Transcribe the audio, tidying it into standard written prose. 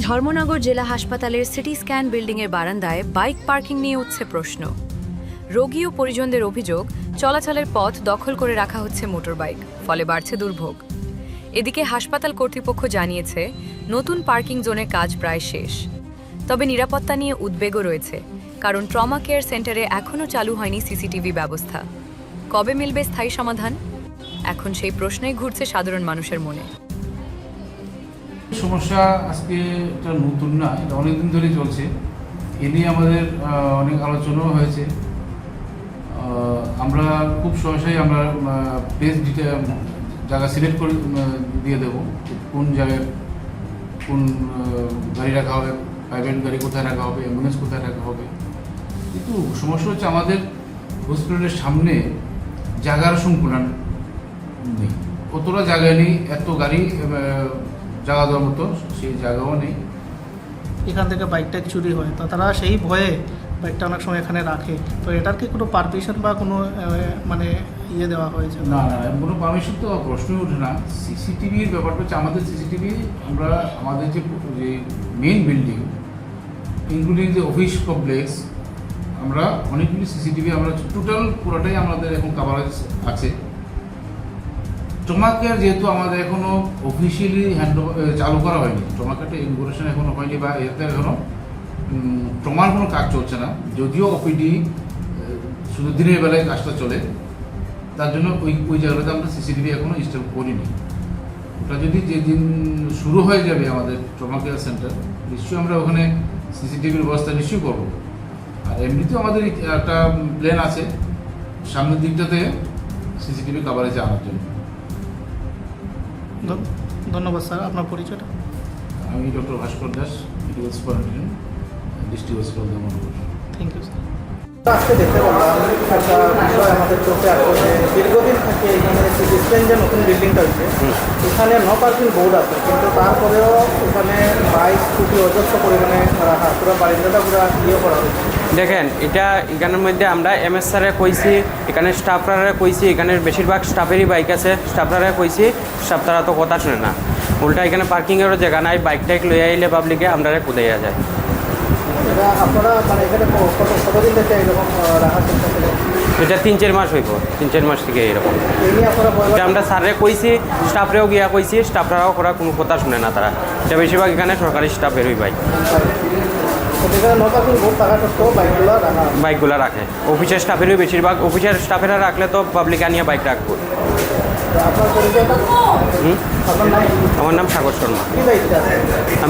ধর্মনগর জেলা হাসপাতালের CT scan বিল্ডিংয়ের বারান্দায় বাইক পার্কিং নিয়ে উঠছে প্রশ্ন। রোগী ও পরিজনদের অভিযোগ, চলাচলের পথ দখল করে রাখা হচ্ছে মোটরবাইক, ফলে বাড়ছে দুর্ভোগ। এদিকে হাসপাতাল কর্তৃপক্ষ জানিয়েছে নতুন পার্কিং জোনের কাজ প্রায় শেষ। তবে নিরাপত্তা নিয়ে উদ্বেগও রয়েছে, কারণ ট্রমা কেয়ার সেন্টারে এখনও চালু হয়নি সিসিটিভি ব্যবস্থা। কবে মিলবে স্থায়ী সমাধান? এখন সেই প্রশ্নই ঘুরছে সাধারণ মানুষের মনে। সমস্যা আজকে এটা নতুন না, এটা অনেকদিন ধরেই চলছে। এ নিয়ে আমাদের অনেক আলোচনাও হয়েছে। আমরা খুব সহজেই আমরা প্লেস জায়গা সিলেক্ট করে দিয়ে দেবো, কোন জায়গায় কোন গাড়ি রাখা হবে, প্রাইভেট গাড়ি কোথায় রাখা হবে, অ্যাম্বুলেন্স কোথায় রাখা হবে। কিন্তু সমস্যা হচ্ছে আমাদের হসপিটালের সামনে জায়গার সংকুলন নেই, কতটা জায়গা নেই, এত গাড়ি জায়গা দেওয়ার মতো সেই জায়গাও নেই। এখান থেকে বাইকটা চুরি হয়, তো তারা সেই ভয়ে বাইকটা অনেক সময় এখানে রাখে। তো এটার কি কোনো পারমিশন বা কোনো মানে ইয়ে দেওয়া হয়েছে? না না, কোনো পারমিশন তো প্রশ্নই ওঠে না। সিসিটিভির ব্যাপারটা হচ্ছে আমাদের সিসিটিভি, আমরা আমাদের যে মেইন বিল্ডিং ইনক্লুডিং যে অফিস কমপ্লেক্স, আমরা অনেকগুলি সিসিটিভি আমরা টোটাল পুরোটাই আমাদের এখন কাভারেজ আছে। ট্রমা কেয়ার যেহেতু আমাদের এখনও অফিসিয়ালি চালু করা হয়নি, ট্রমা কেয়ারটা ইনগুরেশন এখনও হয়নি বা এতে এখনও ট্রমার কোনো কাজ চলছে না। যদিও ওপিডি শুধু দিনের বেলায় কাজটা চলে, তার জন্য ওই জায়গাটাতে আমরা সিসিটিভি এখনও ইনস্টল করিনি। ওটা যদি যেদিন শুরু হয়ে যাবে আমাদের ট্রমা কেয়ার সেন্টার, নিশ্চয়ই আমরা ওখানে সিসিটিভির ব্যবস্থা নিশ্চয়ই করবো। আর এমনিতেও আমাদের একটা প্ল্যান আছে সামনের দিকটাতে সিসিটিভি কাভারেজে আনার জন্য। ধন্যবাদ স্যার। আপনার পরিচয়টা? আমি doctor Bhaskar Das, medical superintendent, district hospital Dharmanagar. Thank you sir. আজকে দেখতে পারলাম একটা বিষয় আমাদের চোখে আসলে দীর্ঘদিন থেকে এখানে সিটি স্ক্যান যে নতুন বিল্ডিংটা হয়েছে, এখানে নো পার্কিং বোর্ড আছে, কিন্তু তারপরেও এখানে বাইক স্কুটি অজস্র পরিমাণে রাখা, পুরো বারিন্দাটা পুরো ইয়ে করা হয়েছে। দেখেন, এখানের মধ্যে আমরা এমএস স্যারে কইছি, এখানে স্টাফরা কইছি, এখানে বেশিরভাগ স্টাফেরই বাইক আছে, স্টাফরা কইছি, স্টাফ তারা তো কথা শুনে না। উল্টা এখানে পার্কিংয়েরও জায়গা নাই, বাইক টাইক লইয়া আইলে পাবলিকে আমরা কোথায় যায়। এটা আপনারা মানে এখানে কতদিন থেকে এরকম রাখার চেষ্টা করেন? এটা 3-4 মাস হইব, 3-4 মাস থেকে এরকম। এই নিয়ে আপনারা এটা আমরা স্যারে কইছি, স্টাফরেও গিয়া কইছি, স্টাফরাও করা কোনো কথা শুনে না তারা। এটা বেশিরভাগ এখানে সরকারি স্টাফেরই বাইক, এখানে নো পার্কিং বোর্ড থাকা সত্ত্বেও বাইকগুলো রাখে। অফিসের স্টাফেরই বেশিরভাগ, অফিসের স্টাফেরা রাখলে তো পাবলিক আনিয়ে বাইক রাখবো। আপনার পরিচয়টা? আপনার নাম? আমার নাম সাগর শর্মা, কি দায়িত্বে আছে? আমি